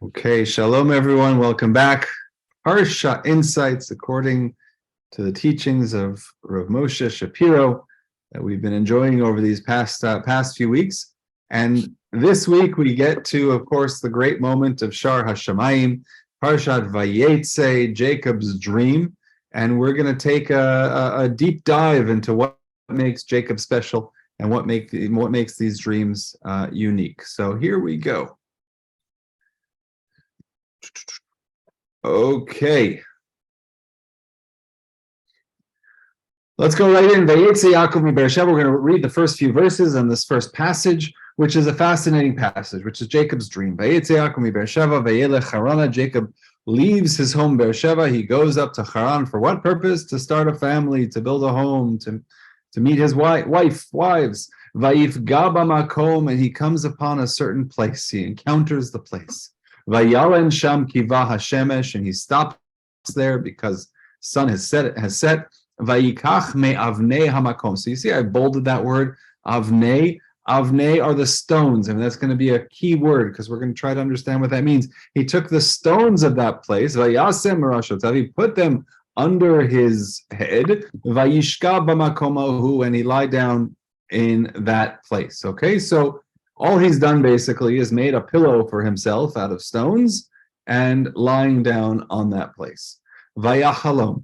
Okay, shalom everyone. Welcome back. Parasha Insights according to the teachings of Rav Moshe Shapiro that we've been enjoying over these past few weeks. And this week we get to, of course, the great moment of Shar Hashamayim, Parashat Vayetze, Jacob's dream. And we're going to take a deep dive into what makes Jacob special and what makes these dreams unique. So here we go. Okay. Let's go right in. Vayetze Yaakov mi-Beersheva. We're going to read the first few verses in this first passage, which is a fascinating passage, which is Jacob's dream. Vayetze Yaakov mi-Beersheva vayelech Harana. Jacob leaves his home Beersheva. He goes up to Haran for what purpose? To start a family, to build a home, to meet his wives. Vayifga b'makom, and he comes upon a certain place. He encounters the place. Vayalen sham kiva hashemesh, and he stops there because sun has set. Vayikach me avnei hamakom. So you see, I bolded that word avnei. Avnei are the stones, and that's going to be a key word because we're going to try to understand what that means. He took the stones of that place. Vayasem marashotav. He put them under his head. Vayishka b'makomahu, and he lied down in that place. Okay, so all he's done basically is made a pillow for himself out of stones and lying down on that place. Vayachalom,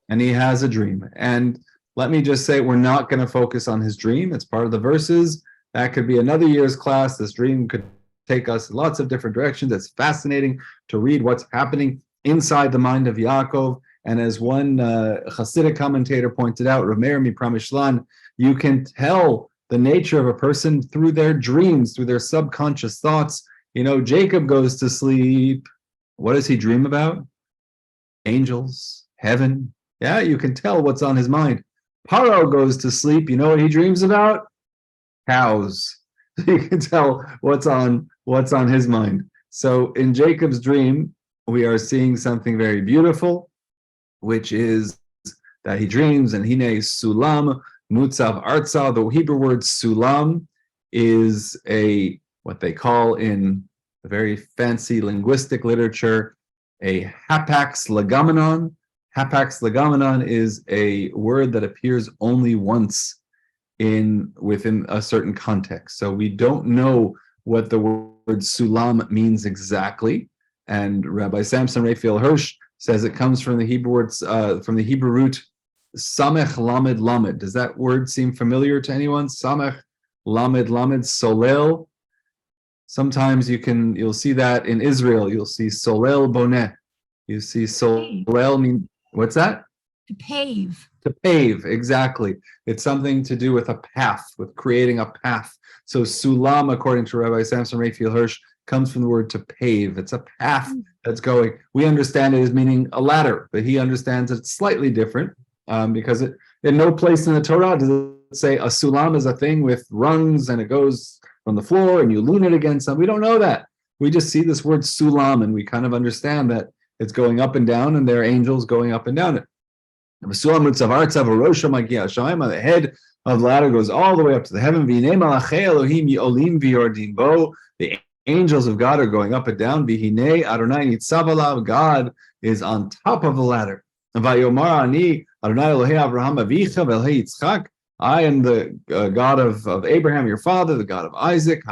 and he has a dream. And let me just say, we're not going to focus on his dream. It's part of the verses. That could be another year's class. This dream could take us in lots of different directions. It's fascinating to read what's happening inside the mind of Yaakov. And as one Hasidic commentator pointed out, Rav Meir Mipramishlan, you can tell the nature of a person through their dreams, through their subconscious thoughts. You know, Jacob goes to sleep. What does he dream about? Angels, heaven. Yeah, you can tell what's on his mind. Paro goes to sleep. You know what he dreams about? Cows. You can tell what's on his mind. So in Jacob's dream, we are seeing something very beautiful, which is that he dreams, and hine sulam mutzav artza. The Hebrew word sulam is what they call in the very fancy linguistic literature a hapax legomenon. Hapax legomenon is a word that appears only once within a certain context. So we don't know what the word sulam means exactly. And Rabbi Samson Raphael Hirsch says it comes from the Hebrew words, from the Hebrew root samech lamed lamed. Does that word seem familiar to anyone? Samech lamed lamed solel. Sometimes you'll see that in Israel. You'll see solel boneh. You see solel mean, what's that? To pave. To pave, exactly. It's something to do with a path, with creating a path. So sulam, according to Rabbi Samson Raphael Hirsch, comes from the word to pave. It's a path that's going. We understand it as meaning a ladder, but he understands it's slightly different because in no place in the Torah does it say a sulam is a thing with rungs and it goes from the floor and you lean it against something. We don't know that. We just see this word sulam and we kind of understand that it's going up and down and there are angels going up and down it. The head of the ladder goes all the way up to the heaven. The angels of God are going up and down. God is on top of the ladder. I am the God of Abraham, your father, the God of Isaac.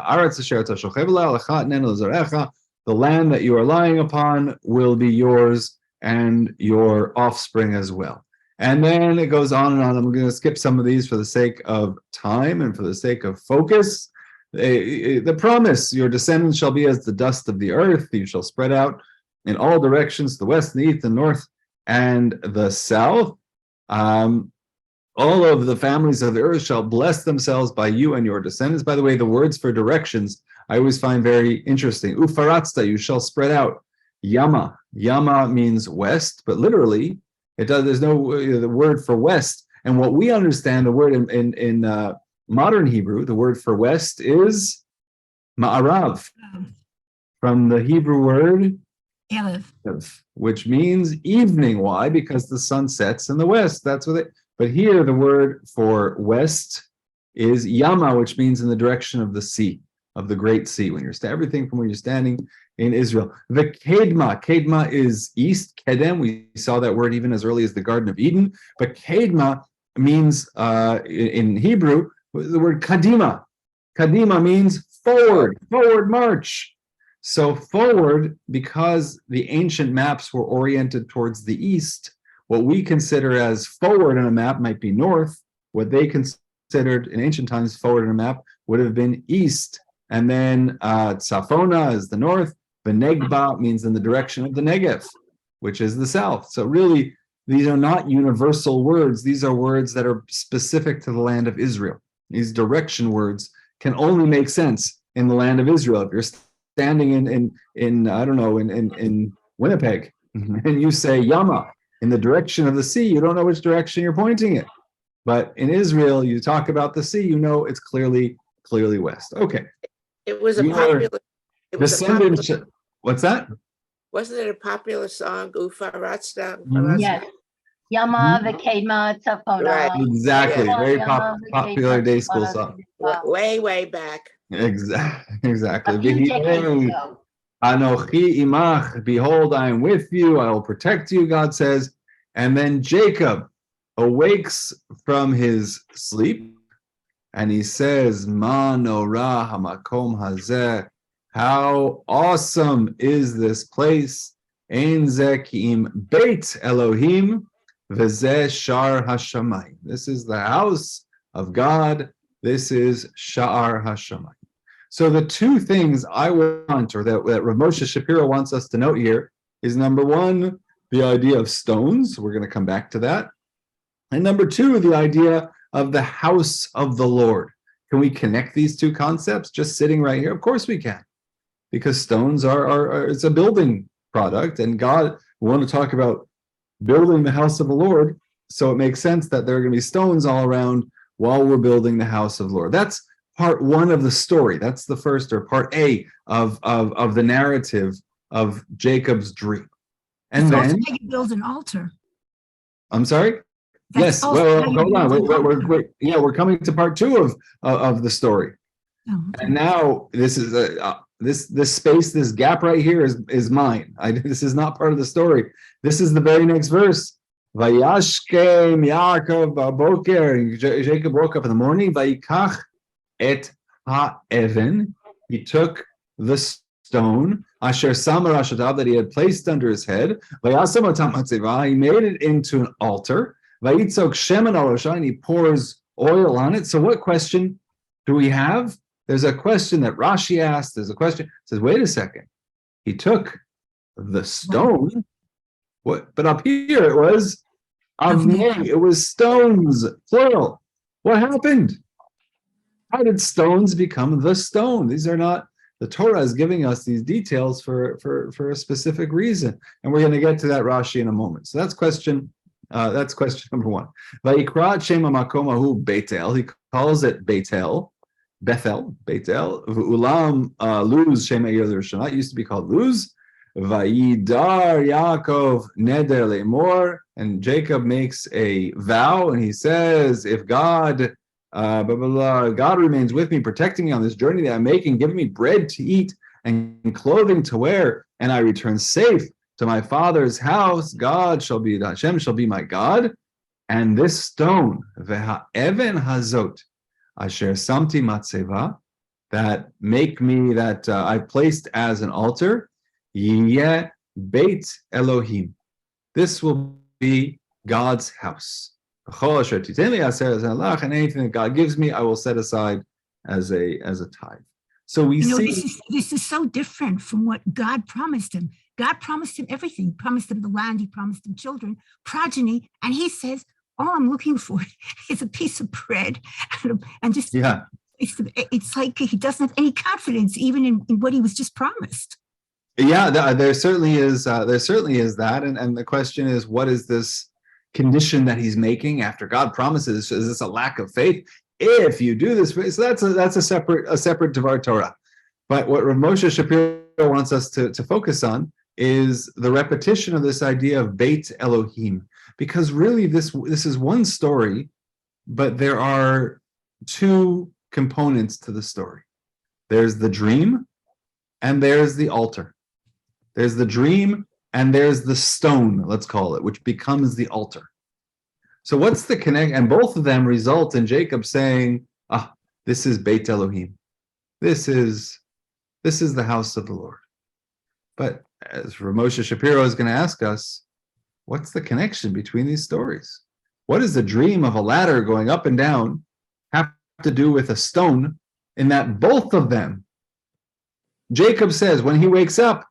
The land that you are lying upon will be yours and your offspring as well. And then it goes on and on. I'm going to skip some of these for the sake of time and for the sake of focus. The promise, your descendants shall be as the dust of the earth. You shall spread out in all directions, the west, the east, the north, and the south. All of the families of the earth shall bless themselves by you and your descendants. By the way, the words for directions, I always find very interesting. Ufaratzta, you shall spread out. Yama. Yama means west, but literally, there's no the word for west. And what we understand, the word in modern Hebrew, the word for west is ma'arav, from the Hebrew word erev, which means evening. Why? Because the sun sets in the west. That's what it. But here, the word for west is yama, which means in the direction of the sea. of the Great Sea. When you're everything from when you're standing in Israel. The Kedma is east. Kedem, we saw that word even as early as the Garden of Eden. But Kedma means in Hebrew the word Kadima. Kadima means forward march. So forward, because the ancient maps were oriented towards the east, what we consider as forward on a map might be north. What they considered in ancient times forward on a map would have been east. And then Tzafona is the north. Benegba means in the direction of the Negev, which is the south. So really, these are not universal words. These are words that are specific to the land of Israel. These direction words can only make sense in the land of Israel. If you're standing in Winnipeg and you say Yama in the direction of the sea, you don't know which direction you're pointing it. But in Israel, you talk about the sea, you know it's clearly west. Okay. It was a popular. What's that? Wasn't it a popular song? Ufaratzda. Yes. Yama v'kedma tzafona. Right. Exactly. Yeah. Very popular day school song. Way back. Exactly. A few decades ago. Anochi imach, behold, I am with you. I will protect you, God says. And then Jacob awakes from his sleep, and he says, Ma nora hamakom hazeh. How awesome is this place? Ein zeh ki'im beit Elohim v'zeh shar hashamayim. This is the house of God. This is shar hashamayim. So the two things I want, or that Rav Moshe Shapiro wants us to note here, is number one, the idea of stones. We're going to come back to that. And number two, the idea of the house of the Lord. Can we connect these two concepts just sitting right here? Of course we can, because stones are it's a building product, and God, we want to talk about building the house of the Lord, so it makes sense that there are going to be stones all around while we're building the house of the Lord. That's part one of the story. That's the first, or part A of the narrative of Jacob's dream. And it's then also how you build an altar. I'm sorry. That's yes. Well, hold on. We're coming to part two of the story. Oh, okay. And now this is this space, this gap right here is mine. This is not part of the story. This is the very next verse. Vayashkem Yaakov b'boker. Jacob woke up in the morning. Vayikach et ha'even. He took the stone, asher sama rashadav, that he had placed under his head. Vayasam otam hatzeva. He made it into an altar. Vayitzok shemen al rosha, and he pours oil on it. So what question do we have? There's a question that Rashi asked. There's a question. It says, wait a second. He took the stone. What? But up here it was avnei. It was stones, plural. What happened? How did stones become the stone? These are not. The Torah is giving us these details for a specific reason, and we're going to get to that Rashi in a moment. So that's question number one. Vayikra shema makom hahu Beitel. He calls it Beitel. Beitel. Ulam Luz Shema Yerushalayim. It used to be called Luz. Vayidar Yaakov Neder Lemor, and Jacob makes a vow, and he says, if God remains with me, protecting me on this journey that I'm making, giving me bread to eat and clothing to wear, and I return safe to my father's house, Hashem shall be my God, and this stone, ve'ha'even hazot, asher samti matzeva, that I placed as an altar, yeh beit Elohim. This will be God's house. And anything that God gives me, I will set aside as a tithe. So we see this is so different from what God promised him. God promised him everything. He promised him the land. He promised him children, progeny, and he says, all I'm looking for is a piece of bread, and just it's like he doesn't have any confidence even in what he was just promised. Yeah, there certainly is. There certainly is that, and the question is, what is this condition that he's making after God promises? Is this a lack of faith? If you do this, so that's a separate Devar Torah. But what Rav Moshe Shapiro wants us to focus on is the repetition of this idea of Beit Elohim, because really this is one story, but there are two components to the story. There's the dream, and there's the altar. There's the dream, and there's the stone, let's call it, which becomes the altar. So what's the connect? And both of them result in Jacob saying, this is Beit Elohim. This is the house of the Lord. But as Moshe Shapiro is going to ask us, what's the connection between these stories? What does the dream of a ladder going up and down have to do with a stone, in that both of them, Jacob says when he wakes up,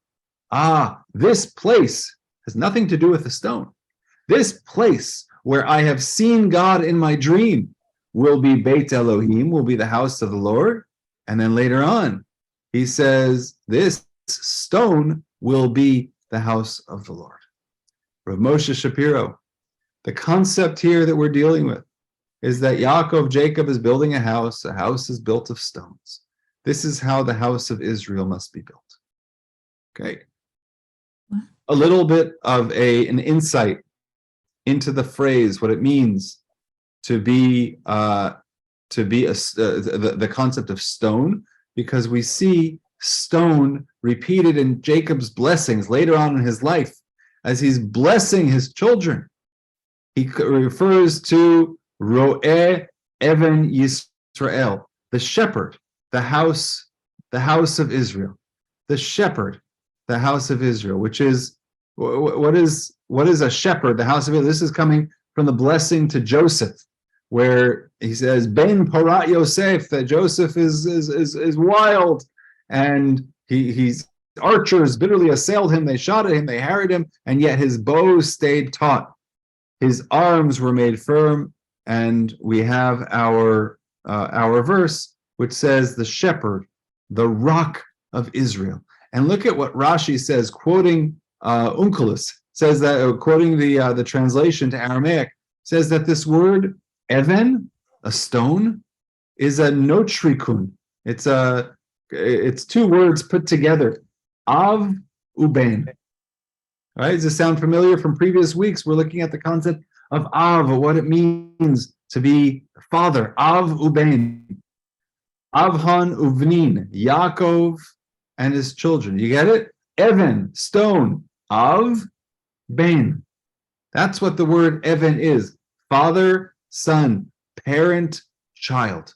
this place has nothing to do with the stone. This place where I have seen God in my dream will be Beit Elohim, will be the house of the Lord. And then later on, he says, this stone will be the house of the Lord. Rav Moshe Shapiro, the concept here that we're dealing with is that Jacob is building a house is built of stones. This is how the house of Israel must be built. Okay. A little bit of an insight into the phrase, what it means to be the concept of stone, because we see stone repeated in Jacob's blessings later on in his life as he's blessing his children. He refers to Ro'eh Even Yisrael, the shepherd, the house of Israel, the shepherd, the house of Israel, which is what is a shepherd, the house of Israel. This is coming from the blessing to Joseph, where he says, Ben Porat Yosef, that Joseph is wild, and he's archers bitterly assailed him, they shot at him, they harried him, and yet his bow stayed taut. His arms were made firm, and we have our verse, which says, the shepherd, the rock of Israel. And look at what Rashi says, quoting Onkelos, says that, quoting the translation to Aramaic, says that this word even, a stone, is a notrikun. It's two words put together, av uben. All right, does this sound familiar from previous weeks? We're looking at the concept of av, what it means to be father, av uben. Avhan uvnin, Yaakov and his children. You get it? Even, stone, av, ben. That's what the word even is. Father, son, parent, child.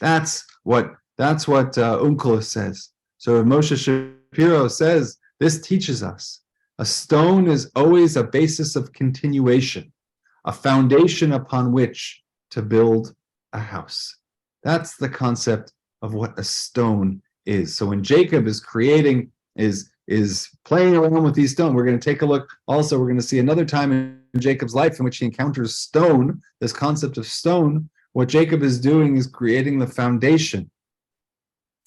That's what Onkelos says. So Moshe Shapiro says this teaches us a stone is always a basis of continuation, a foundation upon which to build a house. That's the concept of what a stone is. So when Jacob is creating, is playing around with these stones, we're going to take a look. Also, we're going to see another time in Jacob's life in which he encounters stone, this concept of stone. What Jacob is doing is creating the foundation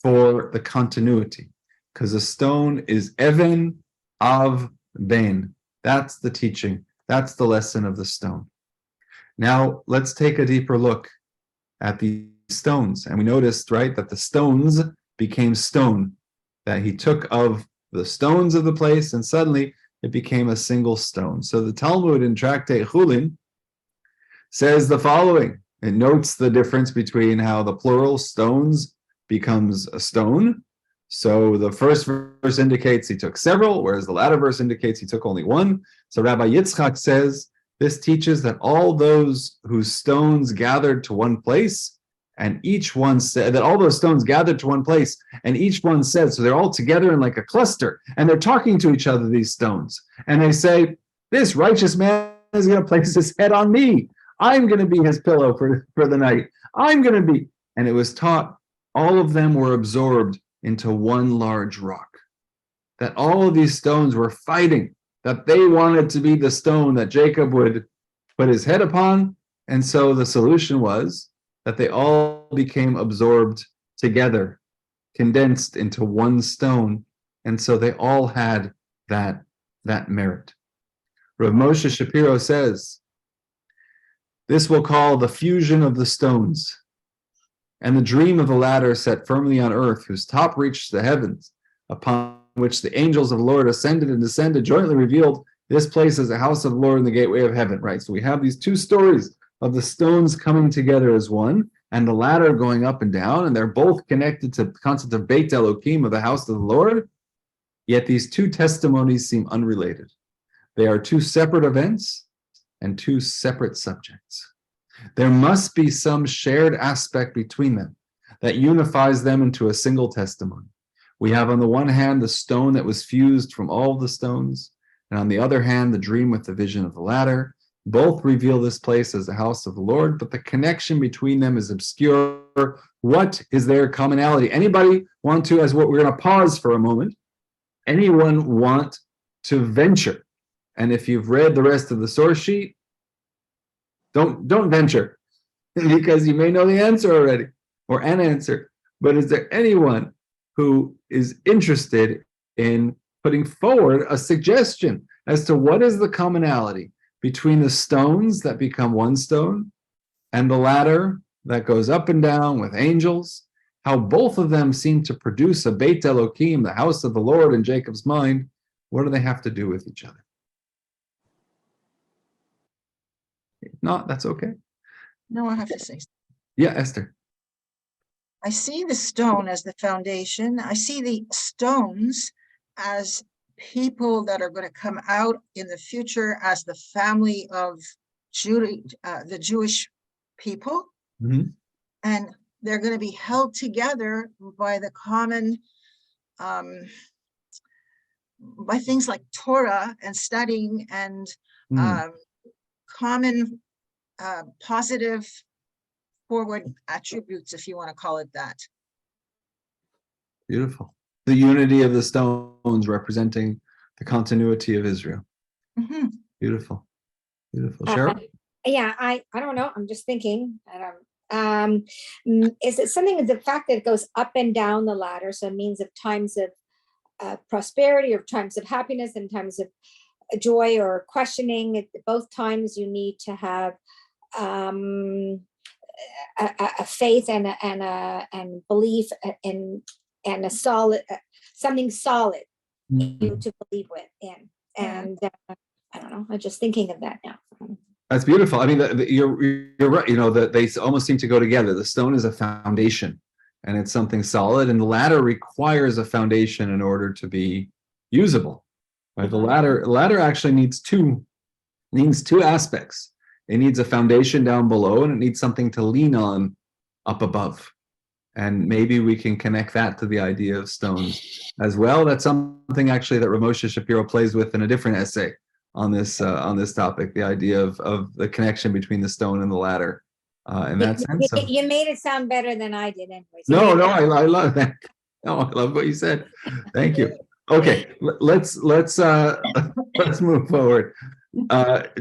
for the continuity, because a stone is even, av, ben. That's the teaching. That's the lesson of the stone. Now, let's take a deeper look at the stones. And we noticed, right, that the stones became stone, that he took of the stones of the place, and suddenly it became a single stone. So the Talmud in Tractate Chulin says the following. It notes the difference between how the plural stones becomes a stone. So the first verse indicates he took several, whereas the latter verse indicates he took only one. So Rabbi Yitzchak says this teaches that all those whose stones gathered to one place, and each one said that all those stones gathered to one place, and each one said, so they're all together in like a cluster, and they're talking to each other, these stones, and they say, this righteous man is going to place his head on me. I'm going to be his pillow for the night. I'm going to be, and it was taught, all of them were absorbed into one large rock. That all of these stones were fighting, that they wanted to be the stone that Jacob would put his head upon, and so the solution was that they all became absorbed together, condensed into one stone, and so they all had that merit. Rav Moshe Shapiro says, this we'll call the fusion of the stones, and the dream of the ladder set firmly on earth, whose top reached the heavens, upon which the angels of the Lord ascended and descended, jointly revealed this place as the house of the Lord and the gateway of heaven, right? So we have these two stories of the stones coming together as one, and the ladder going up and down, and they're both connected to the concept of Beit Elokim, of the house of the Lord, yet these two testimonies seem unrelated. They are two separate events and two separate subjects. There must be some shared aspect between them that unifies them into a single testimony. We have on the one hand the stone that was fused from all the stones, and on the other hand the dream with the vision of the ladder. Both reveal this place as the house of the Lord, but the connection between them is obscure. What is their commonality? Anybody want to, as what we're going to pause for a moment, anyone want to venture? And if you've read the rest of the source sheet, don't venture, because you may know the answer already, or an answer. But is there anyone who is interested in putting forward a suggestion as to what is the commonality between the stones that become one stone and the ladder that goes up and down with angels, how both of them seem to produce a Beit Elokim, the house of the Lord in Jacob's mind? What do they have to do with each other? If not, that's okay. No, I have to say, Yeah, Esther. I see the stone as the foundation. I see the stones as people that are going to come out in the future as the family of the Jewish people. Mm-hmm. And they're going to be held together by the common, by things like Torah and studying and common positive forward attributes, if you want to call it that. Beautiful. The unity of the stones representing the continuity of Israel. Mm-hmm. Beautiful. Beautiful. Cheryl? Yeah, I don't know. I'm just thinking. Is it something of the fact that it goes up and down the ladder? So it means of times of prosperity or times of happiness and times of joy or questioning. At both times you need to have a faith and belief and a solid something solid to believe in. And I don't know. I'm just thinking of that now. That's beautiful. I mean, you're right. You know, that they almost seem to go together. The stone is a foundation, and it's something solid, and the ladder requires a foundation in order to be usable. Right? The ladder actually needs two aspects. It needs a foundation down below, and it needs something to lean on up above. And maybe we can connect that to the idea of stones as well. That's something actually that Ramosha Shapiro plays with in a different essay on this topic, the idea of the connection between the stone and the ladder. In that sense, you made it sound better than I did, anyways. No, I love that. No, I love what you said. Thank you. Okay, let's move forward.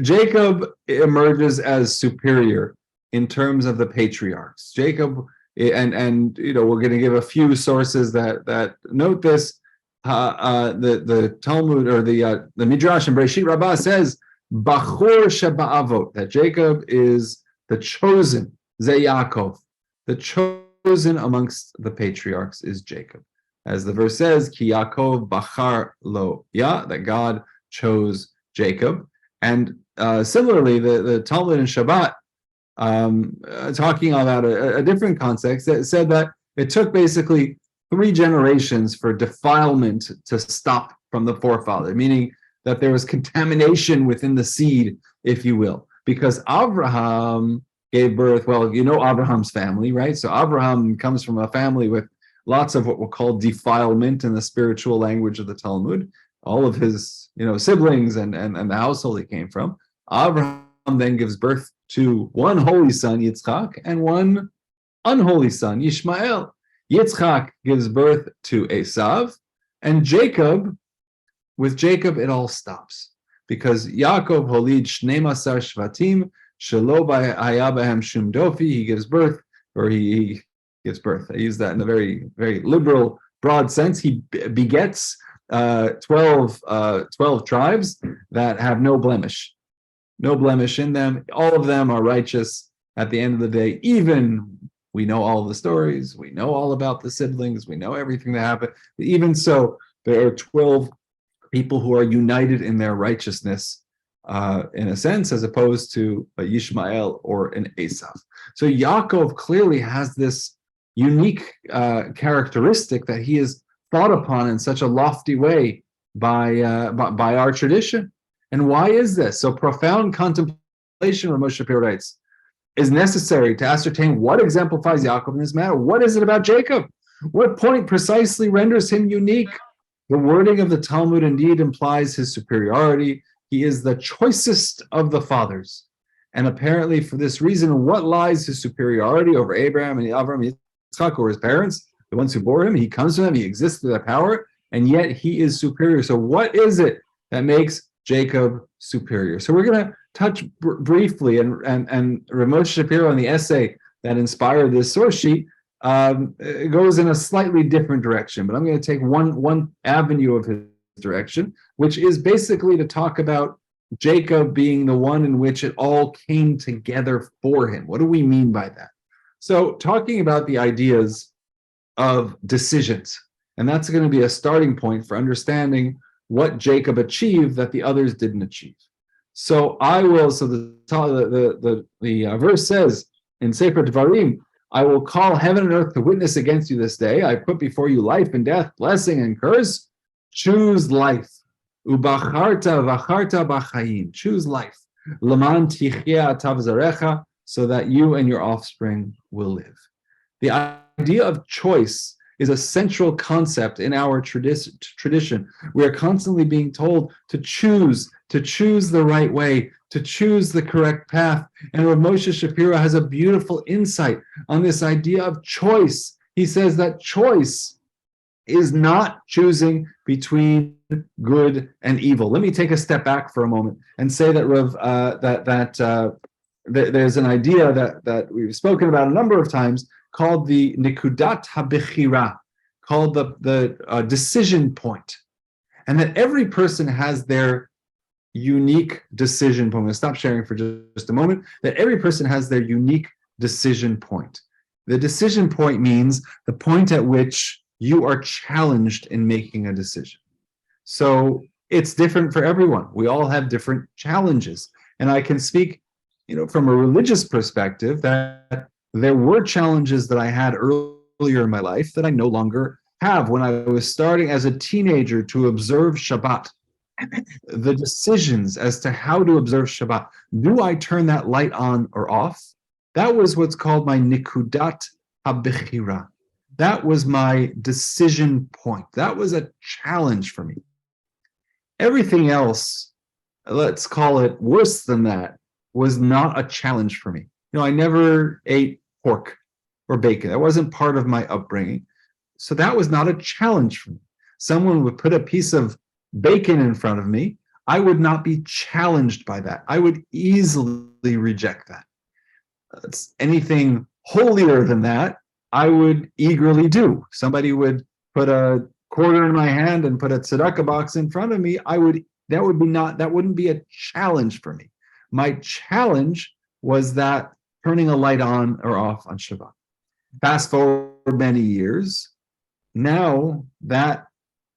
Jacob emerges as superior in terms of the patriarchs. Jacob, and you know, we're going to give a few sources that note this. The Talmud or the Midrash in Bereshit Rabbah says Bachor Sheba'avot, that Jacob is the chosen, Ze Yaakov, the chosen amongst the patriarchs is Jacob. As the verse says, Ki Yaakov Bachar Lo Ya, that God chose Jacob. And similarly, the Talmud in Shabbat, talking about a different context, that said that it took basically 3 generations for defilement to stop from the forefather, meaning that there was contamination within the seed, if you will, because Abraham gave birth, well, you know Abraham's family, right? So Abraham comes from a family with lots of what we'll call defilement in the spiritual language of the Talmud. All of his, siblings and the household he came from. Abraham then gives birth to one holy son, Yitzchak, and one unholy son, Yishmael. Yitzchak gives birth to Esav, and with Jacob it all stops, because Yaakov holid 12 shvatim shelo haya bahem shum dofi. He gives birth. I use that in a very, very liberal, broad sense. He begets 12 tribes that have no blemish in them. All of them are righteous at the end of the day. Even we know all the stories, we know all about the siblings, we know everything that happened. But even so, there are 12 people who are united in their righteousness in a sense, as opposed to a Yishmael or an Esav. So Yaakov clearly has this unique characteristic that he is thought upon in such a lofty way by our tradition. And why is this? So profound contemplation, Moshe Shapiro writes, is necessary to ascertain what exemplifies Yaakov in this matter. What is it about Jacob? What point precisely renders him unique? The wording of the Talmud indeed implies his superiority. He is the choicest of the fathers. And apparently for this reason, what lies his superiority over Abraham and Avram and Yitzchak, or his parents, the ones who bore him? He comes to them, he exists through their power, and yet he is superior. So what is it that makes Jacob superior? So we're going to touch briefly, and Ramoshe Shapiro in the essay that inspired this source sheet goes in a slightly different direction, but I'm going to take one avenue of his direction, which is basically to talk about Jacob being the one in which it all came together for him. What do we mean by that? So talking about the ideas of decisions, and that's going to be a starting point for understanding what Jacob achieved that the others didn't achieve. So the verse says in Sefer Devarim, I will call heaven and earth to witness against you this day. I put before you life and death, blessing and curse. Choose life. Ubacharta vacharta b'chaim. Choose life. Laman tichya atav zarecha, so that you and your offspring will live. The idea of choice is a central concept in our tradition. We are constantly being told to choose the right way, to choose the correct path. And Rav Moshe Shapiro has a beautiful insight on this idea of choice. He says that choice is not choosing between good and evil. Let me take a step back for a moment and say that there's an idea that we've spoken about a number of times called the Nikudat HaBechira, called the decision point, and that every person has their unique decision point. I'm going to stop sharing for just a moment. That every person has their unique decision point. The decision point means the point at which you are challenged in making a decision. So it's different for everyone. We all have different challenges. And I can speak, from a religious perspective, that there were challenges that I had earlier in my life that I no longer have. When I was starting as a teenager to observe Shabbat, the decisions as to how to observe Shabbat, do I turn that light on or off? That was what's called my Nikudat HaBechira. That was my decision point. That was a challenge for me. Everything else, let's call it worse than that, was not a challenge for me. I never ate pork or bacon. That wasn't part of my upbringing. So that was not a challenge for me. Someone would put a piece of bacon in front of me, I would not be challenged by that. I would easily reject that. Anything holier than that, I would eagerly do. Somebody would put a quarter in my hand and put a tzedakah box in front of me, that wouldn't be a challenge for me. My challenge was that turning a light on or off on Shabbat. Fast forward many years, now that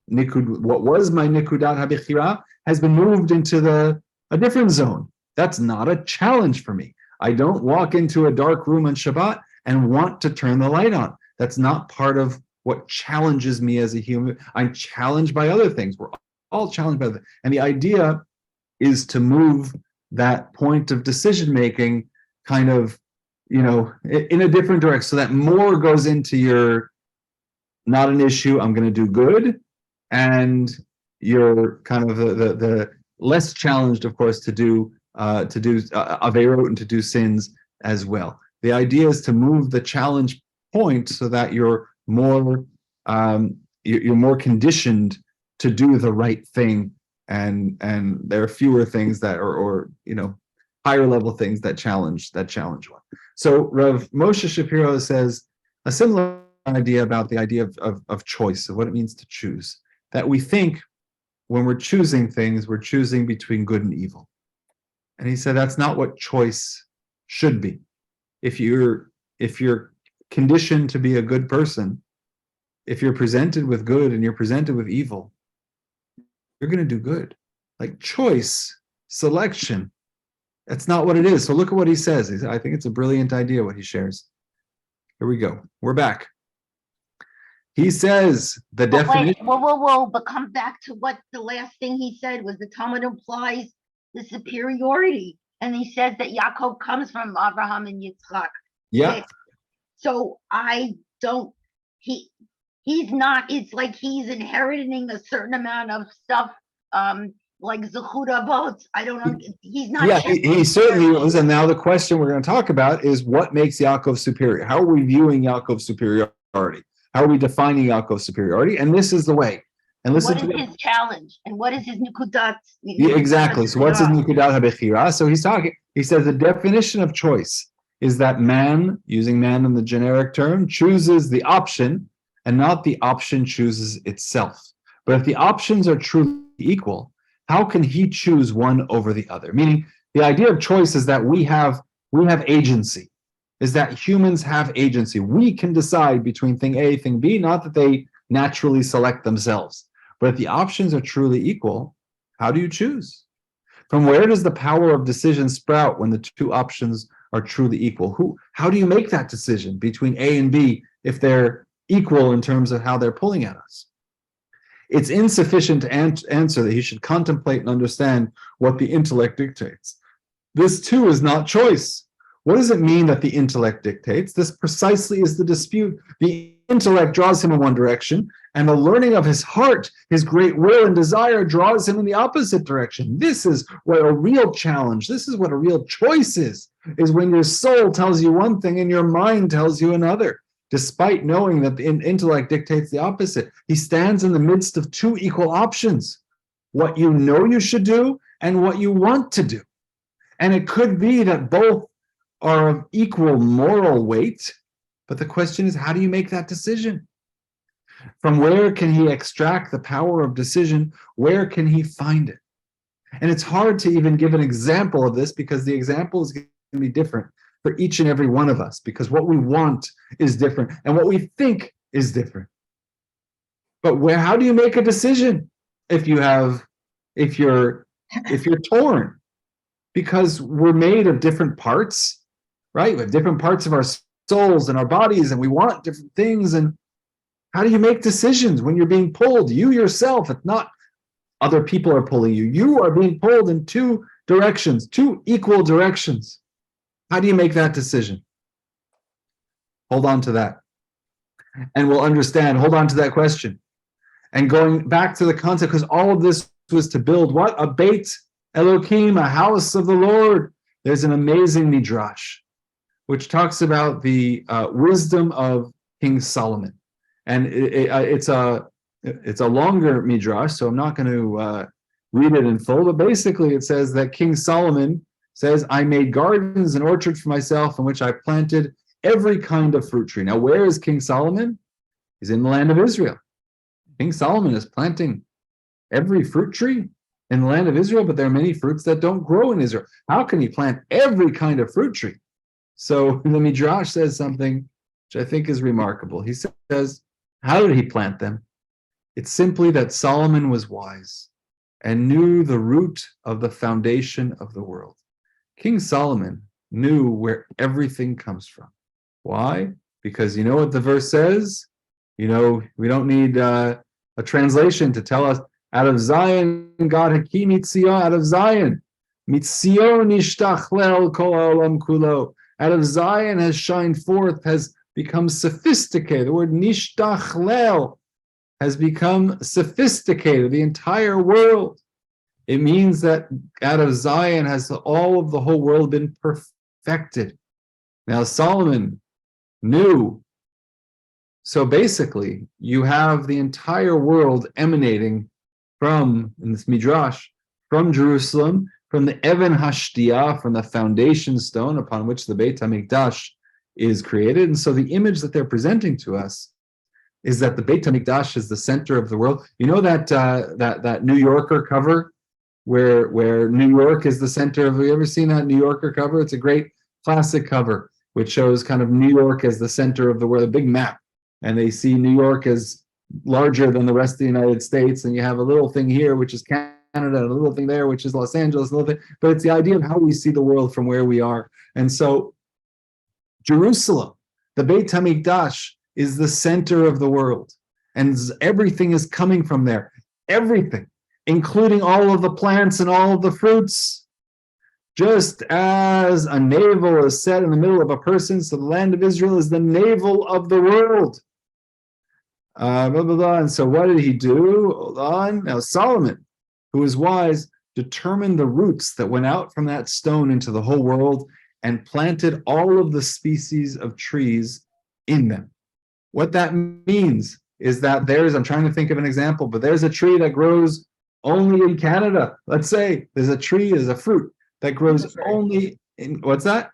what was my Nikudat HaBechira has been moved into a different zone. That's not a challenge for me. I don't walk into a dark room on Shabbat and want to turn the light on. That's not part of what challenges me as a human. I'm challenged by other things. We're all challenged by that. And the idea is to move that point of decision-making kind of, in a different direction, so that more goes into your, not an issue, I'm going to do good, and you're kind of the less challenged, of course, to do averot and to do sins as well. The idea is to move the challenge point so that you're more conditioned to do the right thing, and there are fewer things that or higher level things that challenge one. So Rav Moshe Shapiro says a similar idea about the idea of choice, of what it means to choose. That we think when we're choosing things, we're choosing between good and evil. And he said that's not what choice should be. If you're conditioned to be a good person, if you're presented with good and you're presented with evil, you're going to do good. Like choice selection. That's not what it is. So look at what he says. I think it's a brilliant idea what he shares. Here we go. We're back. He says the But wait, definition. whoa, but come back to what the last thing he said was the Talmud implies the superiority. And he says that Yaakov comes from Abraham and Yitzchak. Yeah. Okay. So he's not, it's like he's inheriting a certain amount of stuff, like Zechut Avot. I don't know. He's not. Yeah, he certainly is. And now the question we're going to talk about is what makes Yaakov superior? How are we viewing Yaakov's superiority? How are we defining Yaakov's superiority? And this is the way. And listen What is his challenge? And what is his Nukudat? Yeah, exactly. So what's his Nukudat HaBechira? So he says the definition of choice is that man, using man in the generic term, chooses the option and not the option chooses itself. But if the options are truly equal, how can he choose one over the other? Meaning the idea of choice is that we have agency, is that humans have agency. We can decide between thing A, thing B, not that they naturally select themselves. But if the options are truly equal, how do you choose? From where does the power of decision sprout when the two options are truly equal? How do you make that decision between A and B if they're equal in terms of how they're pulling at us? It's insufficient to answer that he should contemplate and understand what the intellect dictates. This too is not choice. What does it mean that the intellect dictates? This precisely is the dispute. The intellect draws him in one direction, and the learning of his heart, his great will and desire, draws him in the opposite direction. This is what a real challenge, this is what a real choice is when your soul tells you one thing and your mind tells you another, despite knowing that the intellect dictates the opposite. He stands in the midst of two equal options, what you know you should do and what you want to do. And it could be that both are of equal moral weight, but the question is, how do you make that decision? From where can he extract the power of decision? Where can he find it? And it's hard to even give an example of this because the example is going to be different for each and every one of us, because what we want is different and what we think is different. But how do you make a decision if you're torn? Because we're made of different parts, right? We have different parts of our souls and our bodies, and we want different things. And how do you make decisions when you're being pulled? You yourself, it's not other people are pulling you. You are being pulled in two directions, two equal directions. How do you make that decision? Hold on to that. And we'll understand, hold on to that question. And going back to the concept, because all of this was to build what? A Beit Elohim, a house of the Lord. There's an amazing midrash, which talks about the wisdom of King Solomon. And it's a longer midrash, so I'm not going to read it in full, but basically it says that King Solomon says, I made gardens and orchards for myself in which I planted every kind of fruit tree. Now, where is King Solomon? He's in the land of Israel. King Solomon is planting every fruit tree in the land of Israel, but there are many fruits that don't grow in Israel. How can he plant every kind of fruit tree? So the Midrash says something which I think is remarkable. He says, how did he plant them? It's simply that Solomon was wise and knew the root of the foundation of the world. King Solomon knew where everything comes from. Why? Because you know what the verse says? You know, we don't need a translation to tell us, out of Zion, God hakim Mitzion, out of Zion. Mitzion nishtachlel kol ha'olam kulo. Out of Zion has shined forth, has become sophisticated. The word nishtachlel has become sophisticated, the entire world. It means that out of Zion has all of the whole world been perfected. Now Solomon knew. So basically, you have the entire world emanating from, in this midrash, from Jerusalem, from the Even Hashtiyah, from the foundation stone upon which the Beit HaMikdash is created. And so the image that they're presenting to us is that the Beit HaMikdash is the center of the world. You know that New Yorker cover where New York is the center of, have you ever seen that New Yorker cover? It's a great classic cover, which shows kind of New York as the center of the world, a big map. And they see New York as larger than the rest of the United States. And you have a little thing here, which is Canada, a little thing there, which is Los Angeles, a little bit, but it's the idea of how we see the world from where we are. And so Jerusalem, the Beit HaMikdash, is the center of the world. And everything is coming from there. Everything, including all of the plants and all of the fruits. Just as a navel is set in the middle of a person, so the land of Israel is the navel of the world. Blah, blah, blah. And so what did he do? Hold on. Now Solomon, who was wise, determined the roots that went out from that stone into the whole world and planted all of the species of trees in them. What that means is that I'm trying to think of an example, but there's a tree that grows only in Canada. Let's say there's a fruit that grows only in, what's that?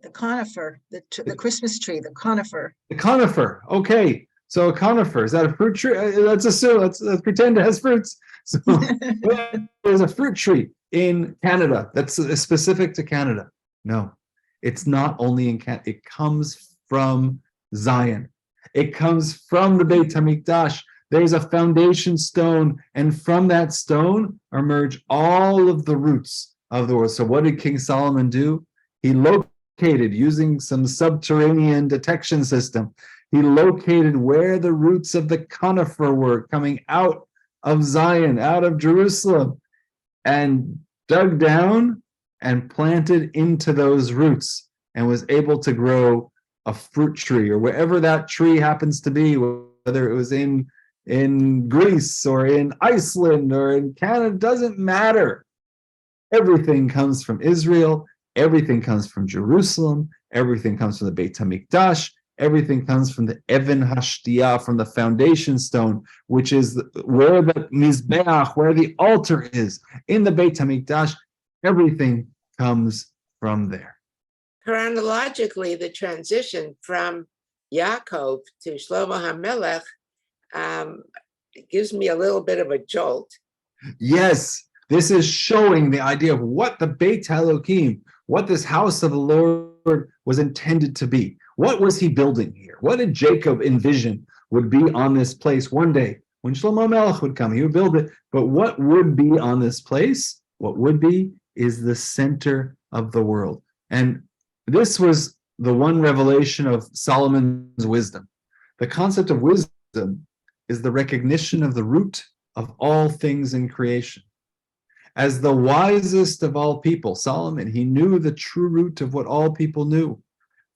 The conifer, the Christmas tree, the conifer. The conifer. Okay. So a conifer, is that a fruit tree? Let's assume, let's pretend it has fruits. So there's a fruit tree in Canada that's specific to Canada. No, it's not only in Canada. It comes from Zion. It comes from the Beit HaMikdash. There's a foundation stone, and from that stone emerge all of the roots of the world. So what did King Solomon do? He located, using some subterranean detection system, he located where the roots of the conifer were coming out of Zion, out of Jerusalem, and dug down and planted into those roots and was able to grow a fruit tree, or wherever that tree happens to be, whether it was in Greece or in Iceland or in Canada, doesn't matter. Everything comes from Israel. Everything comes from Jerusalem. Everything comes from the Beit HaMikdash. Everything comes from the Even Hashtiyah, from the foundation stone, which is where the Mizbeach, where the altar is. In the Beit HaMikdash, everything comes from there. Chronologically, the transition from Yaakov to Shlomo HaMelech gives me a little bit of a jolt. Yes, this is showing the idea of what the Beit Elohim, what this house of the Lord was intended to be. What was he building here? What did Jacob envision would be on this place one day? When Shlomo HaMelech would come, he would build it. But what would be on this place? What would be is the center of the world. And this was the one revelation of Solomon's wisdom. The concept of wisdom is the recognition of the root of all things in creation. As the wisest of all people, Solomon, he knew the true root of what all people knew.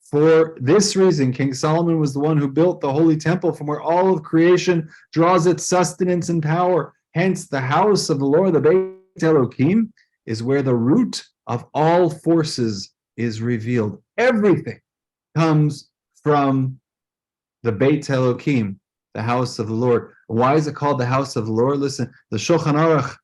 For this reason, King Solomon was the one who built the holy temple from where all of creation draws its sustenance and power. Hence, the house of the Lord, the Beit Elohim, is where the root of all forces is revealed. Everything comes from the Beit Elohim, the house of the Lord. Why is it called the house of the Lord? Listen, the Shulchan Aruch,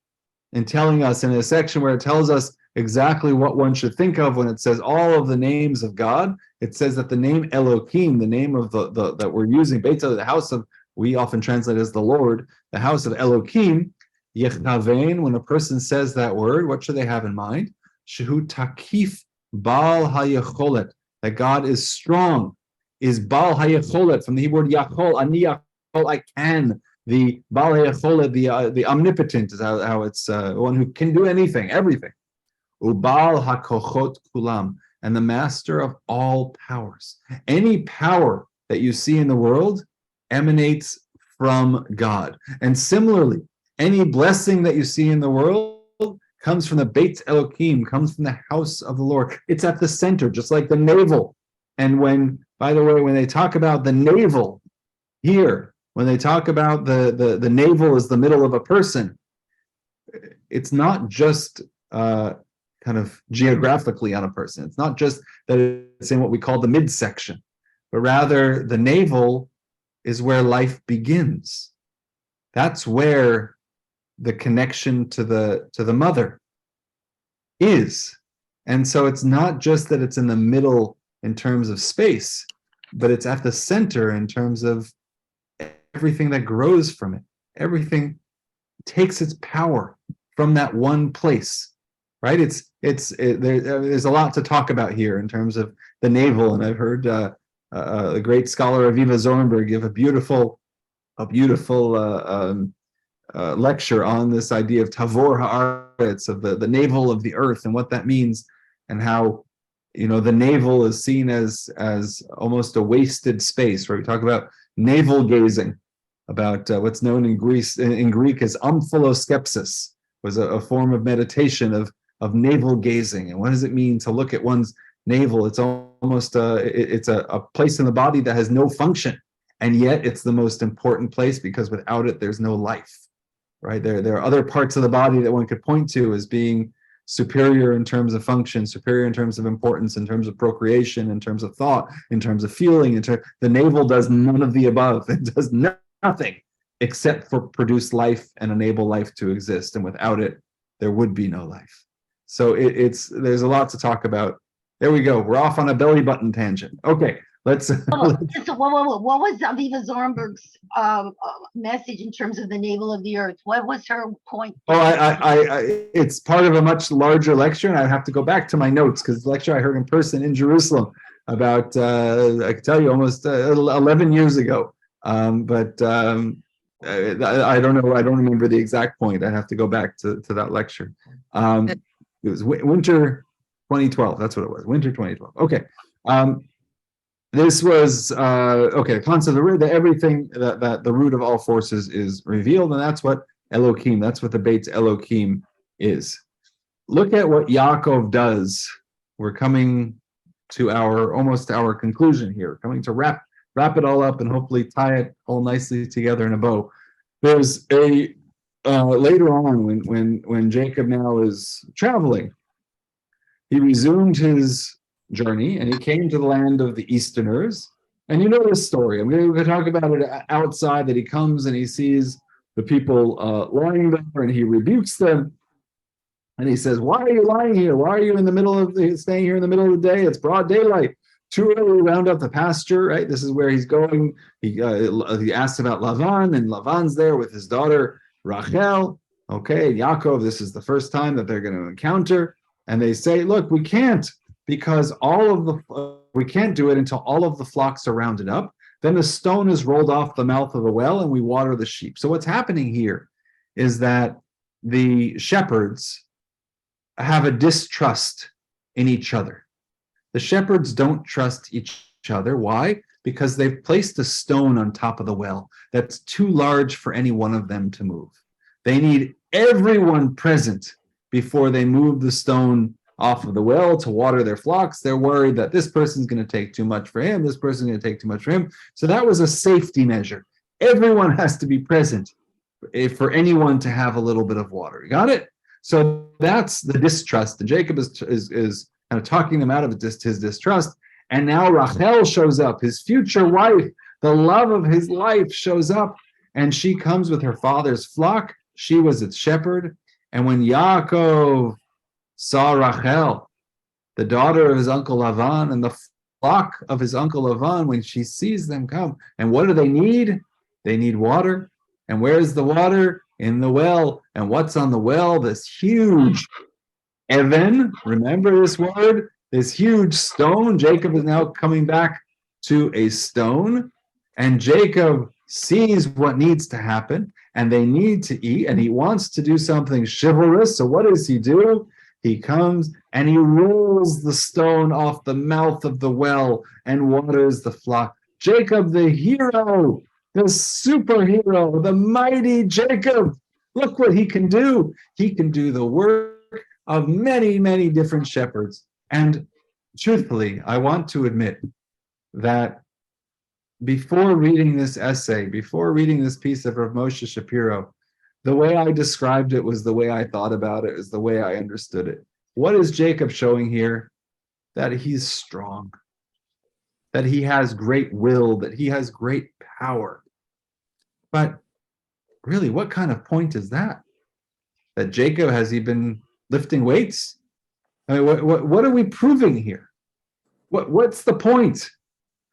in telling us in a section where it tells us exactly what one should think of when it says all of the names of God, it says that the name Elohim, the name of the that we're using, Beit Elohim, the house of, we often translate as the Lord, the house of Elohim, Yechnavein, when a person says that word, what should they have in mind? Shehu takif Baal hayecholet, that God is strong, is Baal hayecholet, from the Hebrew word yachol, ani yachol, I can. The Baal hayecholet, the omnipotent, is how it's one who can do anything, everything. Ubal hakochot kulam, and the master of all powers. Any power that you see in the world emanates from God. And similarly, any blessing that you see in the world comes from the Beit Elohim, comes from the house of the Lord. It's at the center, just like the navel. And when, by the way, when they talk about the navel here, when they talk about the navel as the middle of a person, it's not just kind of geographically on a person. It's not just that it's in what we call the midsection, but rather the navel is where life begins. That's where the connection to the mother is. And so it's not just that it's in the middle in terms of space, but it's at the center in terms of everything that grows from it. Everything takes its power from that one place, right? There's a lot to talk about here in terms of the navel, and I've heard the great scholar Aviva Zornberg give a beautiful lecture on this idea of Tavor Haaretz, of the navel of the earth, and what that means, and how, the navel is seen as almost a wasted space, where we talk about navel gazing, about what's known in Greek as amphiloskepsis, was a form of meditation of navel gazing. And what does it mean to look at one's navel? It's almost it's a place in the body that has no function, and yet it's the most important place, because without it there's no life, right? There are other parts of the body that one could point to as being superior in terms of function, superior in terms of importance, in terms of procreation, in terms of thought, in terms of feeling. The navel does none of the above. It does nothing except for produce life and enable life to exist, and without it there would be no life. So there's a lot to talk about. There we go. We're off on a belly button tangent. Okay, let's. So what was Aviva Zornberg's message in terms of the navel of the earth? What was her point? It's part of a much larger lecture, and I have to go back to my notes, because the lecture I heard in person in Jerusalem about, I can tell you, almost 11 years ago. But I don't know. I don't remember the exact point. I have to go back to that lecture. It was winter 2012. That's what it was. Winter 2012. Okay. This was okay. The concept of everything that the root of all forces is revealed, and that's what Elohim. That's what the Beit Elohim is. Look at what Yaakov does. We're coming to almost our conclusion here. We're coming to wrap it all up and hopefully tie it all nicely together in a bow. There's a later on when Jacob now is traveling, he resumed his journey and he came to the land of the Easterners. And you know this story. I'm going to talk about it outside, that he comes and he sees the people lying there, and he rebukes them. And he says, "Why are you lying here? Why are you staying here in the middle of the day? It's broad daylight. Too early to round up the pasture," right? This is where he's going. He asks about Lavan, and Lavan's there with his daughter Rachel. Okay, Yaakov, this is the first time that they're going to encounter. And they say, "Look, we can't, because we can't do it until all of the flocks are rounded up. Then the stone is rolled off the mouth of the well, and we water the sheep." So what's happening here is that the shepherds have a distrust in each other. The shepherds don't trust each other. Why? Because they've placed a stone on top of the well that's too large for any one of them to move. They need everyone present before they move the stone off of the well to water their flocks. They're worried that this person's going to take too much for him, this person's going to take too much for him. So that was a safety measure. Everyone has to be present for anyone to have a little bit of water. You got it? So that's the distrust. And Jacob is kind of talking them out of his distrust. And now Rachel shows up, his future wife, the love of his life shows up, and she comes with her father's flock. She was its shepherd. And when Yaakov saw Rachel, the daughter of his uncle Lavan, and the flock of his uncle Lavan, when she sees them come, and what do they need? They need water. And where's the water? In the well. And what's on the well? This huge Evan, remember this word? This huge stone. Jacob is now coming back to a stone, and Jacob sees what needs to happen, and they need to eat, and he wants to do something chivalrous. So what does he do? He comes and he rolls the stone off the mouth of the well and waters the flock. Jacob, the hero, the superhero, the mighty Jacob. Look what he can do. He can do the work of many, many different shepherds. And truthfully, I want to admit that before reading this essay, before reading this piece of Rav Moshe Shapiro, the way I described it was the way I thought about it, is the way I understood it. What is Jacob showing here? That he's strong, that he has great will, that he has great power. But really, what kind of point is that? That Jacob, has he been lifting weights? I mean, what are we proving here? What's the point?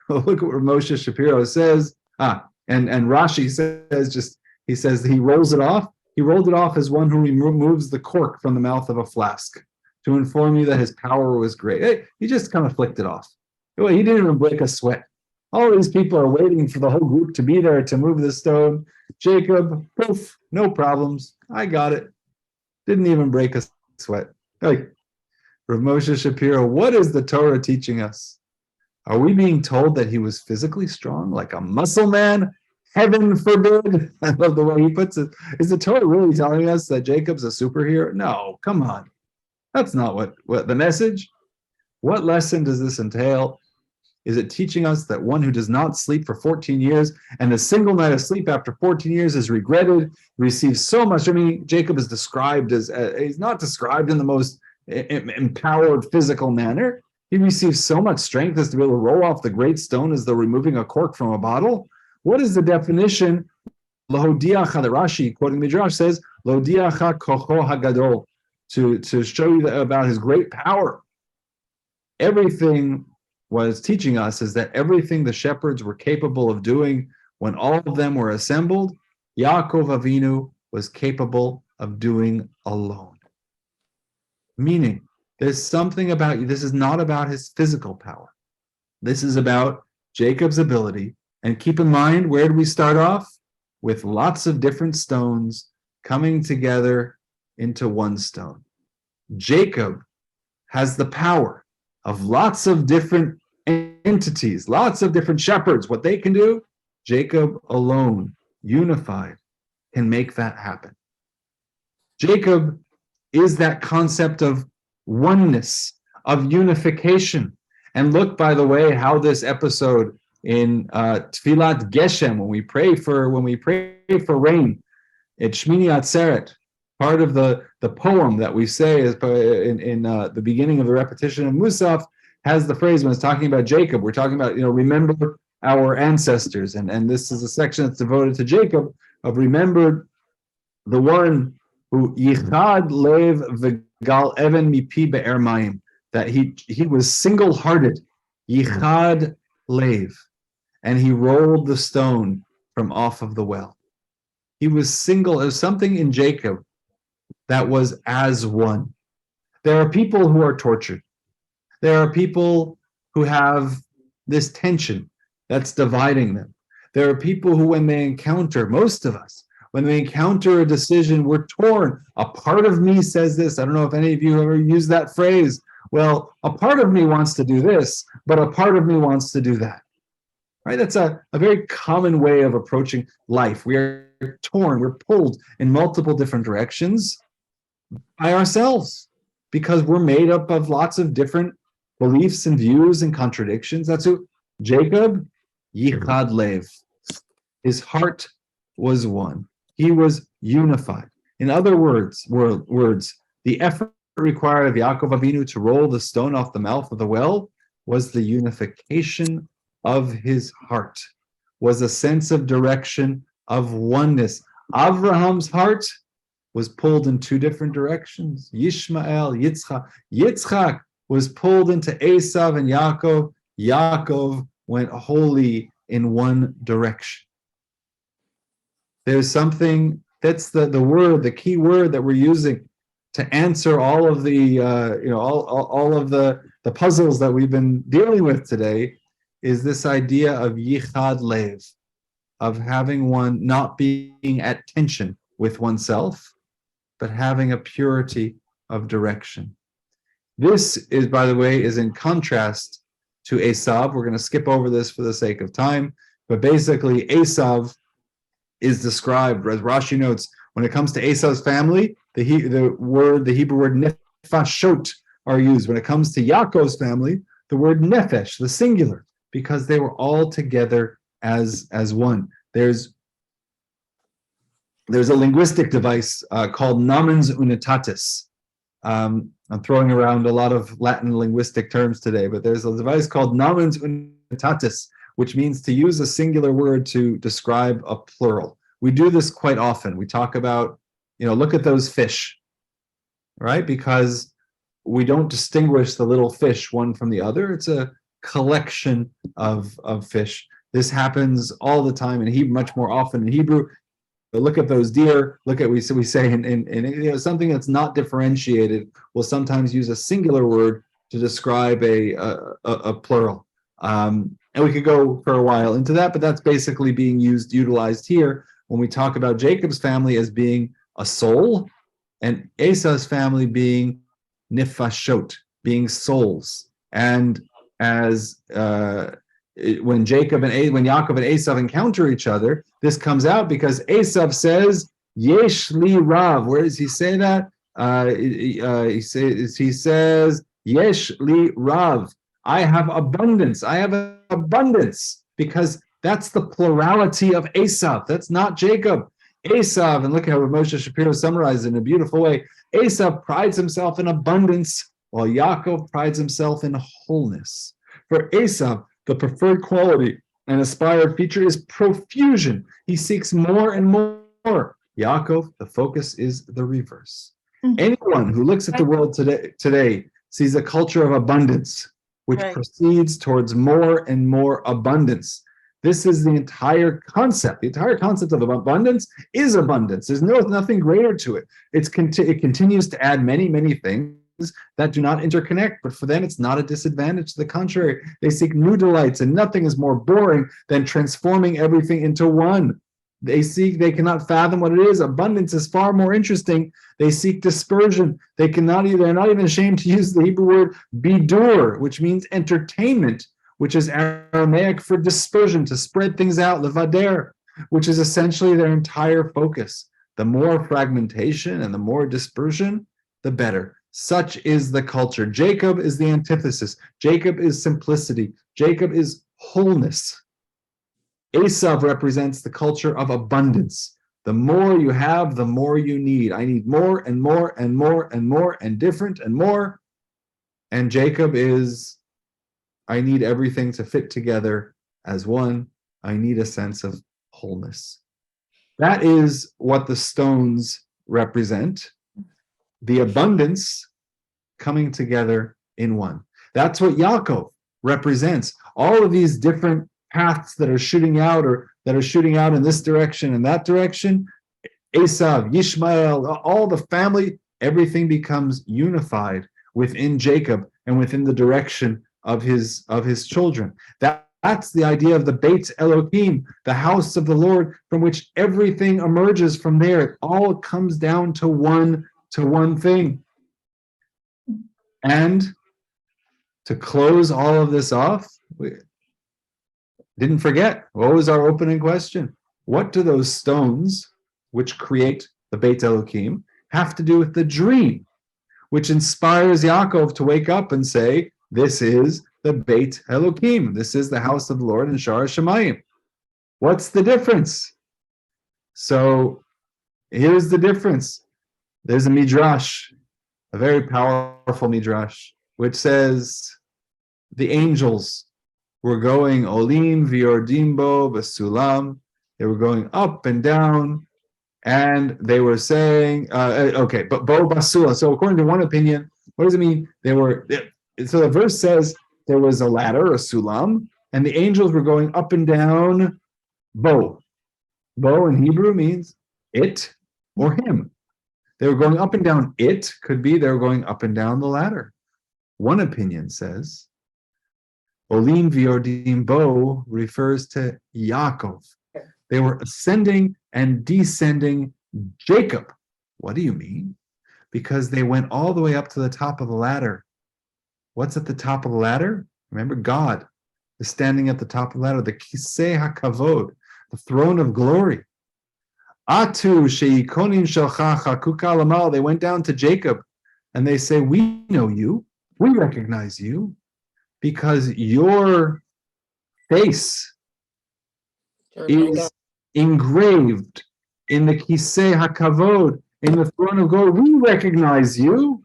Look at what Moshe Shapiro says. And Rashi says, he says he rolls it off. He rolled it off as one who removes the cork from the mouth of a flask to inform you that his power was great. He just kind of flicked it off. He didn't even break a sweat. All these people are waiting for the whole group to be there to move the stone. Jacob, poof, no problems. I got it. Didn't even break a sweat. Like, Rav Moshe Shapiro, what is the Torah teaching us? Are we being told that he was physically strong, like a muscle man? Heaven forbid. I love the way he puts it. Is the Torah really telling us that Jacob's a superhero? No, come on. That's not what the message. What lesson does this entail? Is it teaching us that one who does not sleep for 14 years and a single night of sleep after 14 years is regretted, receives so much? I mean, Jacob is described as, he's not described in the most empowered physical manner. He receives so much strength as to be able to roll off the great stone as though removing a cork from a bottle. What is the definition? Lahodiacha, the Rashi, quoting Midrash, says, Lahodiacha kocho hagadol, to show you about his great power. Everything what it's teaching us is that everything the shepherds were capable of doing when all of them were assembled, Yaakov Avinu was capable of doing alone. Meaning, there's something about you. This is not about his physical power. This is about Jacob's ability. And keep in mind, where do we start off? With lots of different stones coming together into one stone. Jacob has the power of lots of different entities, lots of different shepherds. What they can do, Jacob alone, unified, can make that happen. Jacob is that concept of oneness, of unification. And look, by the way, how this episode in Tfilat Geshem, when we pray for rain, it's Shmini Atzeret, part of the poem that we say is in the beginning of the repetition of Musaf, has the phrase when it's talking about Jacob. We're talking about, remember our ancestors. And this is a section that's devoted to Jacob, of remember the one who yichad lev v'gal even mipi be'er mayim, that he was single-hearted, yichad lev, and he rolled the stone from off of the well. He was single. There was something in Jacob that was as one. There are people who are tortured. There are people who have this tension that's dividing them. There are people who, when they encounter, most of us, when they encounter a decision, we're torn. A part of me says this. I don't know if any of you ever used that phrase. Well, a part of me wants to do this, but a part of me wants to do that. Right? That's a very common way of approaching life. We are torn, we're pulled in multiple different directions by ourselves because we're made up of lots of different beliefs and views and contradictions. That's who Jacob, Yichad Lev. His heart was one. He was unified. In other words, the effort required of Yaakov Avinu to roll the stone off the mouth of the well was the unification of his heart, was a sense of direction, of oneness. Abraham's heart was pulled in two different directions. Yishmael, Yitzchak. Yitzchak was pulled into Esav and Yaakov. Yaakov went wholly in one direction. There's something, that's the word, the key word that we're using to answer all of the all of the puzzles that we've been dealing with today, is this idea of yichad lev, of having one not being at tension with oneself, but having a purity of direction. This is, by the way, is in contrast to Esav. We're going to skip over this for the sake of time, but basically Esav is described, as Rashi notes, when it comes to Esav's family, the Hebrew word nefashot are used. When it comes to Yaakov's family, the word nefesh, the singular, because they were all together as one. There's a linguistic device called namens unitatis. I'm throwing around a lot of Latin linguistic terms today, but there's a device called namens unitatis, which means to use a singular word to describe a plural. We do this quite often. We talk about, look at those fish, right? Because we don't distinguish the little fish one from the other. It's a collection of fish. This happens all the time in Hebrew, much more often in Hebrew. But look at those deer. Look at we say in something that's not differentiated. We'll sometimes use a singular word to describe a plural. And we could go for a while into that, but that's basically being utilized here when we talk about Jacob's family as being a soul and Esau's family being nifashot, being souls. And as when Yaakov and Esav encounter each other, this comes out because Esav says, Yesh li rav. Where does he say that? He says, Yesh li rav. I have abundance. I have abundance, because that's the plurality of Esav. That's not Jacob. Esav, and look how Moshe Shapiro summarized it in a beautiful way. Esav prides himself in abundance, while Yaakov prides himself in wholeness. For Esav, the preferred quality and aspired feature is profusion. He seeks more and more. Yaakov, the focus is the reverse. Anyone who looks at the world today sees a culture of abundance, which proceeds towards more and more abundance. This is the entire concept. The entire concept of abundance is abundance. There's nothing greater to it. It continues to add many, many things that do not interconnect, but for them it's not a disadvantage. To the contrary, they seek new delights, and nothing is more boring than transforming everything into one. They cannot fathom what it is. Abundance is far more interesting. They seek dispersion. They're not even ashamed to use the Hebrew word bidur, which means entertainment, which is Aramaic for dispersion, to spread things out, levader, which is essentially their entire focus. The more fragmentation and the more dispersion, the better. Such is the culture. Jacob is the antithesis. Jacob is simplicity. Jacob is wholeness. Esav represents the culture of abundance. The more you have, the more you need. I need more and more and more and more and different and more. And Jacob is, I need everything to fit together as one. I need a sense of wholeness. That is what the stones represent. The abundance coming together in one. That's what Yaakov represents. All of these different paths that are shooting out, or that are shooting out in this direction and that direction, Esav, Yishmael, all the family, everything becomes unified within Jacob and within the direction of his children. That's the idea of the Beit Elohim, the house of the Lord, from which everything emerges from there. It all comes down to one thing. And to close all of this off, we didn't forget, what was our opening question? What do those stones, which create the Beit Elohim, have to do with the dream, which inspires Yaakov to wake up and say, this is the Beit Elohim, this is the house of the Lord in Shar Shamayim. What's the difference? So here's the difference. There's a midrash, a very powerful midrash, which says the angels were going olim v'yordim bo b'sulam. They were going up and down, and they were saying, but bo basula. So according to one opinion, what does it mean? So the verse says there was a ladder, a sulam, and the angels were going up and down bo. Bo in Hebrew means it or him. They were going up and down it, could be they were going up and down the ladder. One opinion says Olim v'yordim bo refers to Yaakov. They were ascending and descending Jacob. What do you mean? Because they went all the way up to the top of the ladder. What's at the top of the ladder? Remember, God is standing at the top of the ladder, the Kisei HaKavod, the throne of glory. Atu sheikonim shelcha chakuka lamal. They went down to Jacob and they say, we know you, we recognize you, because your face is engraved in the Kisei HaKavod, in the throne of glory. We recognize you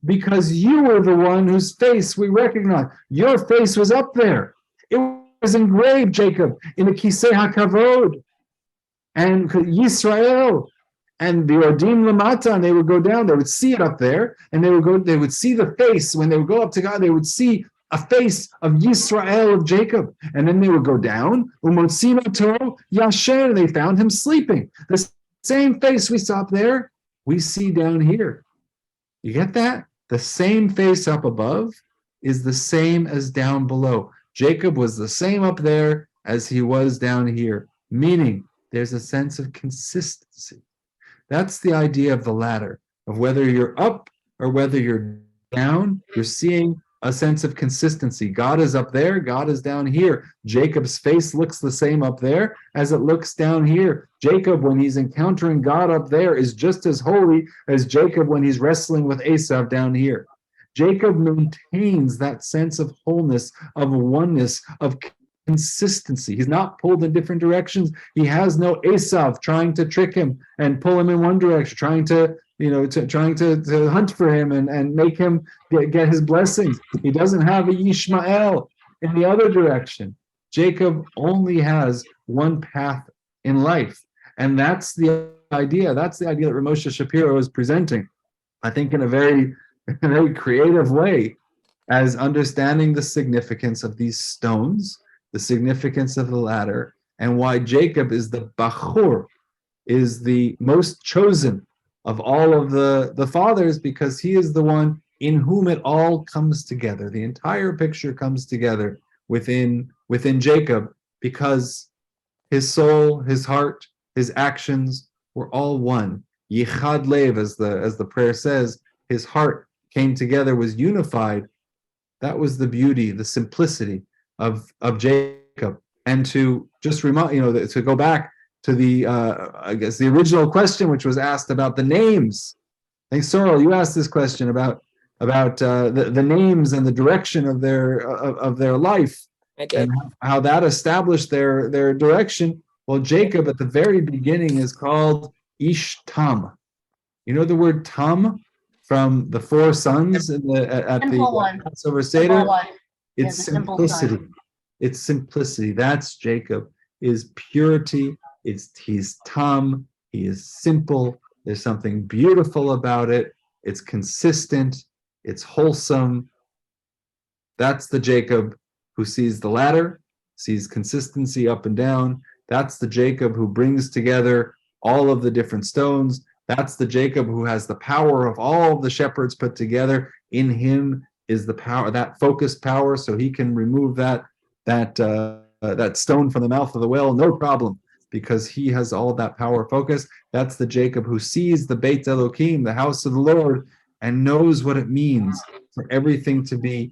because you were the one whose face we recognize. Your face was up there. It was engraved, Jacob, in the Kisei HaKavod. And Yisrael and the Ordim Lamata, and they would go down, they would see it up there, and they would see the face. When they would go up to God, they would see a face of Yisrael, of Jacob. And then they would go down, Umotzimoto Yasher, and they found him sleeping. The same face we saw up there, we see down here. You get that? The same face up above is the same as down below. Jacob was the same up there as he was down here, meaning there's a sense of consistency. That's the idea of the ladder, of whether you're up or whether you're down, you're seeing a sense of consistency. God is up there, God is down here. Jacob's face looks the same up there as it looks down here. Jacob, when he's encountering God up there, is just as holy as Jacob when he's wrestling with Esau down here. Jacob maintains that sense of wholeness, of oneness, of consistency. He's not pulled in different directions. He has no Esau trying to trick him and pull him in one direction, trying to hunt for him and make him get his blessings. He doesn't have a Yishmael in the other direction. Jacob only has one path in life. And that's the idea. That's the idea that Ramosha Shapiro is presenting, I think, in a very creative way, as understanding the significance of these stones, the significance of the ladder, and why Jacob is the Bachur, is the most chosen of all of the fathers, because he is the one in whom it all comes together. The entire picture comes together within Jacob, because his soul, his heart, his actions were all one. Yichad Lev, as the prayer says, his heart came together, was unified. That was the beauty, the simplicity of Jacob. And to just remind, to go back to the the original question, which was asked about the names. I think Sorrel, you asked this question about the names and the direction of their life, and how that established their direction. Well, Jacob at the very beginning is called Ish Tam. You know the word Tam from the four sons at the Passover Seder? It's simplicity. It's simplicity. That's Jacob. Is purity. He's Tam. He is simple. There's something beautiful about it. It's consistent. It's wholesome. That's the Jacob who sees the ladder, sees consistency up and down. That's the Jacob who brings together all of the different stones. That's the Jacob who has the power of all of the shepherds put together. In him is the power, that focused power, so he can remove that stone from the mouth of the well, no problem, because he has all that power focus. That's the Jacob who sees the Beit Elohim, the house of the Lord, and knows what it means for everything to be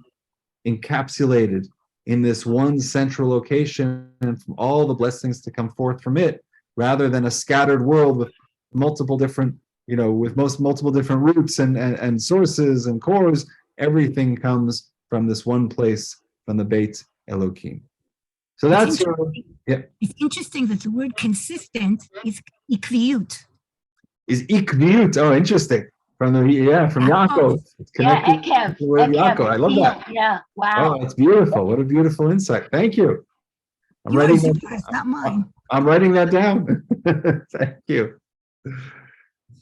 encapsulated in this one central location, and from all the blessings to come forth from it, rather than a scattered world with multiple different, multiple different roots and sources and cores. Everything comes from this one place, from the Beit Elohim. So that's It's interesting that the word consistent is ikviut. Is ikviut? Oh, interesting. From Yaakov. It's connected to the word Yaakov. I love that. Yeah. Wow. Oh, that's beautiful. What a beautiful insight. Thank you. I'm Yours, writing that, not mine. I'm writing that down. Thank you.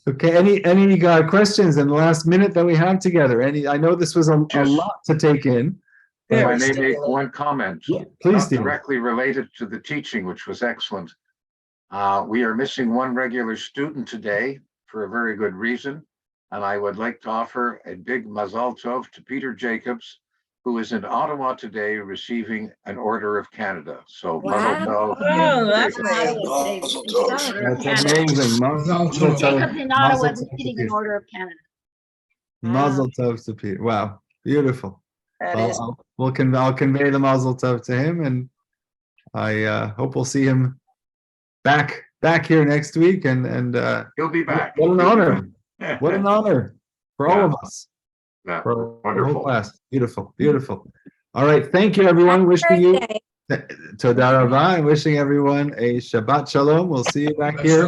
Okay. Any questions in the last minute that we have together? I know this was a lot to take in. If I may make one comment, Yeah, please, not Stephen. directly related to the teaching, which was excellent. We are missing one regular student today for a very good reason. And I would like to offer a big mazal tov to Peter Jacobs, who is in Ottawa today receiving an Order of Canada. So mazal tov. Oh, that's That's amazing. Jacob's in Ottawa receiving an Order of Canada. Mazel tov to Peter. Wow, beautiful. I'll convey the mazel tov to him, and I hope we'll see him back here next week. And He'll be back. What an honor! What an honor for all of us. Yeah, For the wonderful. whole class. Beautiful, beautiful. All right, thank you, everyone. Wishing you Toda Rabah, and wishing everyone a Shabbat Shalom. We'll see you back here.